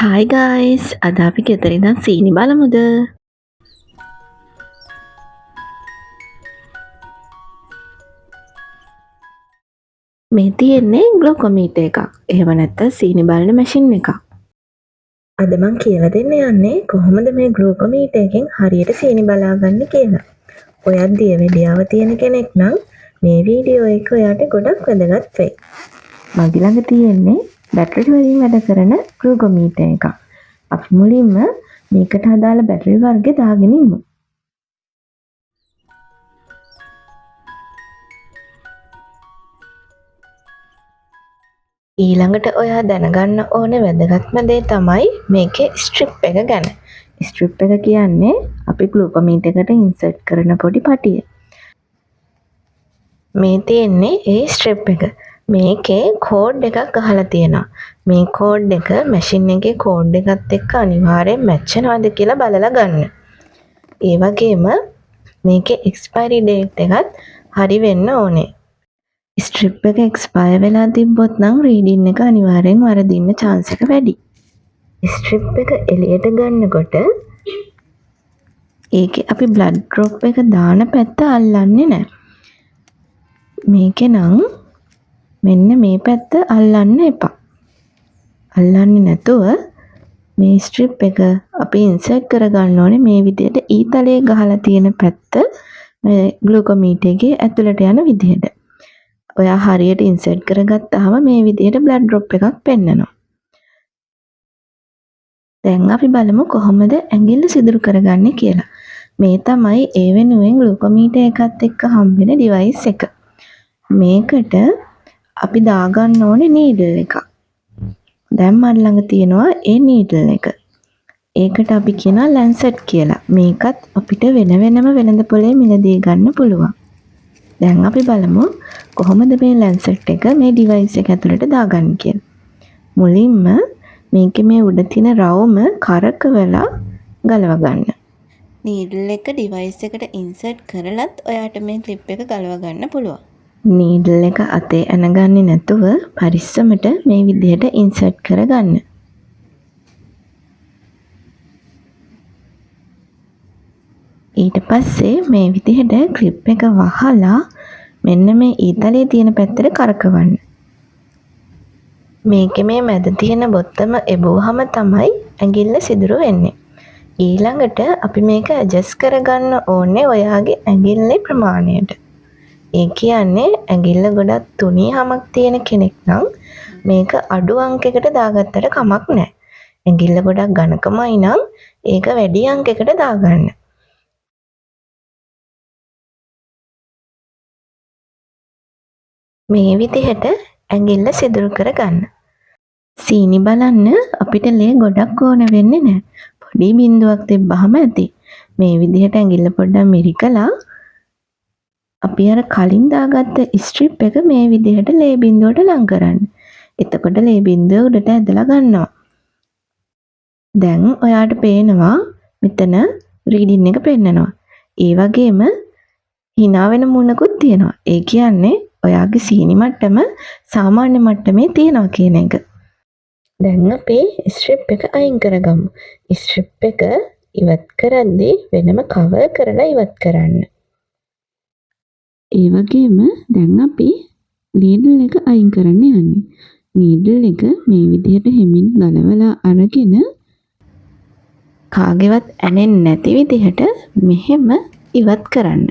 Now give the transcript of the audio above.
Hi guys, අද අපි ගෙදර ඉඳන් සීනි බලමුද? මේ තියෙන්නේ ග්ලුකොමීටර් එකක්. එහෙම නැත්නම් සීනි බලන මැෂින් එකක්. අද මං කියලා දෙන්න යන්නේ කොහොමද මේ ග්ලුකොමීටර් එකෙන් හරියට සීනි බලාගන්නේ කියලා. ඔයත් දියවැඩියාව තියෙන කෙනෙක් නම් මේ වීඩියෝ එක ඔයාට ගොඩක් වැදගත් වෙයි. මගේ ළඟ තියෙන්නේ බැටරි වලින් වැඩ කරන ග්ලුකොමීටර් එකක්. අපි මුලින්ම මේකට අදාළ බැටරි වර්ග දාගෙන ඉමු. ඊළඟට ඔයා දැනගන්න ඕන වැදගත්ම දේ තමයි මේකේ ස්ට්‍රිප් එක ගැන. ස්ට්‍රිප් එක කියන්නේ අපි ග්ලුකොමීටර් එකට ඉන්සර්ට් කරන පොඩි පටිය. මේ තියෙන්නේ ඒ ස්ට්‍රිප් එක. මේකේ කෝඩ් එකක් අහලා තියෙනවා. මේ කෝඩ් එක මැෂින් එකේ කෝඩ් එකත් එක්ක අනිවාර්යෙන් මැච් වෙනවද කියලා බලලා ගන්න. ඒ වගේම මේකේ එක්ස්පයරි ඩේට් එකත් හරි වෙන්න ඕනේ. ස්ට්‍රිප් එක එක්ස්පයර් වෙලා තිබ්බොත් නම් රීඩින් එක අනිවාර්යෙන් වරදින්න chance එක වැඩි. ස්ට්‍රිප් එක එළියට ගන්නකොට ඒකේ අපි බ්ලඩ් ඩ්‍රොප් එක දාන පැත්ත අල්ලන්නේ නැහැ. මේකේ නම් මෙන්න මේ පැත්ත අල්ලන්න එපා. අල්ලන්නේ නැතුව මේ ස්ට්‍රිප් එක අපි ඉන්සර්ට් කරගන්න ඕනේ මේ විදිහට ඊතලයේ ගහලා තියෙන පැත්ත මේ ග්ලුකොමීටර් එකේ ඇතුළට යන විදිහට. ඔයා හරියට ඉන්සර්ට් කරගත්තාම මේ විදිහට බ්ලඩ් ඩ්‍රොප් එකක් පෙන්නනවා. දැන් අපි බලමු කොහොමද ඇඟිල්ල සිදුරු කරගන්නේ කියලා. මේ තමයි ඒ වෙනුවෙන් ග්ලුකොමීටර් එකත් එක්ක හම්බෙන ඩිවයිස් එක. මේකට අපි දාගන්න ඕනේ නීඩල් එකක්. දැන් මන් ළඟ තියෙනවා ඒ නීඩල් එක. ඒකට අපි කියනවා ලැන්සට් කියලා. මේකත් අපිට වෙන වෙනම වෙළඳ පොලේ මිලදී ගන්න පුළුවන්. දැන් අපි බලමු කොහොමද මේ ලැන්සට් එක මේ ඩිවයිස් එක ඇතුළට දාගන්නේ කියලා. මුලින්ම මේකේ මේ උඩ තියෙන රවුම කරකවලා ගලව ගන්න. නීඩල් එක ඩිවයිස් එකට ඉන්සර්ට් කරලත් ඔයාට මේ ක්ලිප් එක ගලව ගන්න පුළුවන්. නීඩල් එක අතේ ඇනගන්නේ නැතුව පරිස්සමට මේ විදිහට ඉන්සර්ට් කරගන්න. ඊට පස්සේ මේ විදිහට ක්ලිප් එක වහලා මෙන්න මේ ඊතලයේ තියෙන පැත්තට කරකවන්න. මේකේ මේ මැද තියෙන බොත්තම එබුවහම තමයි ඇඟිල්ල සිදුරු වෙන්නේ. ඊළඟට අපි මේක ඇඩ්ජස්ට් කරගන්න ඕනේ ඔයාගේ ඇඟිල්ලේ ප්‍රමාණයට. ඒ කියන්නේ ඇඟිල්ල ගොඩක් තුනී හමක් තියෙන කෙනෙක් නම් මේක අඩු අංකයකට දාගත්තට කමක් නැහැ. ඇඟිල්ල ගොඩක් ඝනකමයි නම් ඒක වැඩි අංකයකට දාගන්න. මේ විදිහට ඇඟිල්ල සිදුරු කරගන්න. සීනි බලන්න අපිට ලේ ගොඩක් ඕන වෙන්නේ නැහැ. පොඩි බින්දුවක් තිබ්බහම ඇති. මේ විදිහට ඇඟිල්ල පොඩ්ඩක් මිරිකලා අපි අර කලින් දාගත්ත ස්ට්‍රිප් එක මේ විදිහට ලේ බින්දුවට ලං කරන්න. එතකොට ලේ බින්දුව උඩට ඇදලා ගන්නවා. දැන් ඔයාට පේනවා මෙතන රීඩින් එක පෙන්නනවා. ඒ වගේම hina වෙන මුණකුත් තියෙනවා. ඒ කියන්නේ ඔයාගේ සීනි මට්ටම සාමාන්‍ය මට්ටමේ තියෙනවා කියන එක. දැන් අපි ස්ට්‍රිප් එක අයින් කරගමු. ස්ට්‍රිප් එක ඉවත් කරද්දී වෙනම කවර් කරලා ඉවත් කරන්න. ඒ වගේම දැන් අපි නීඩල් එක අයින් කරන්න යන්නේ. නීඩල් එක මේ විදිහට හෙමින් ගලවලා අරගෙන කාගේවත් ඇනෙන්නේ නැති විදිහට මෙහෙම ඉවත් කරන්න.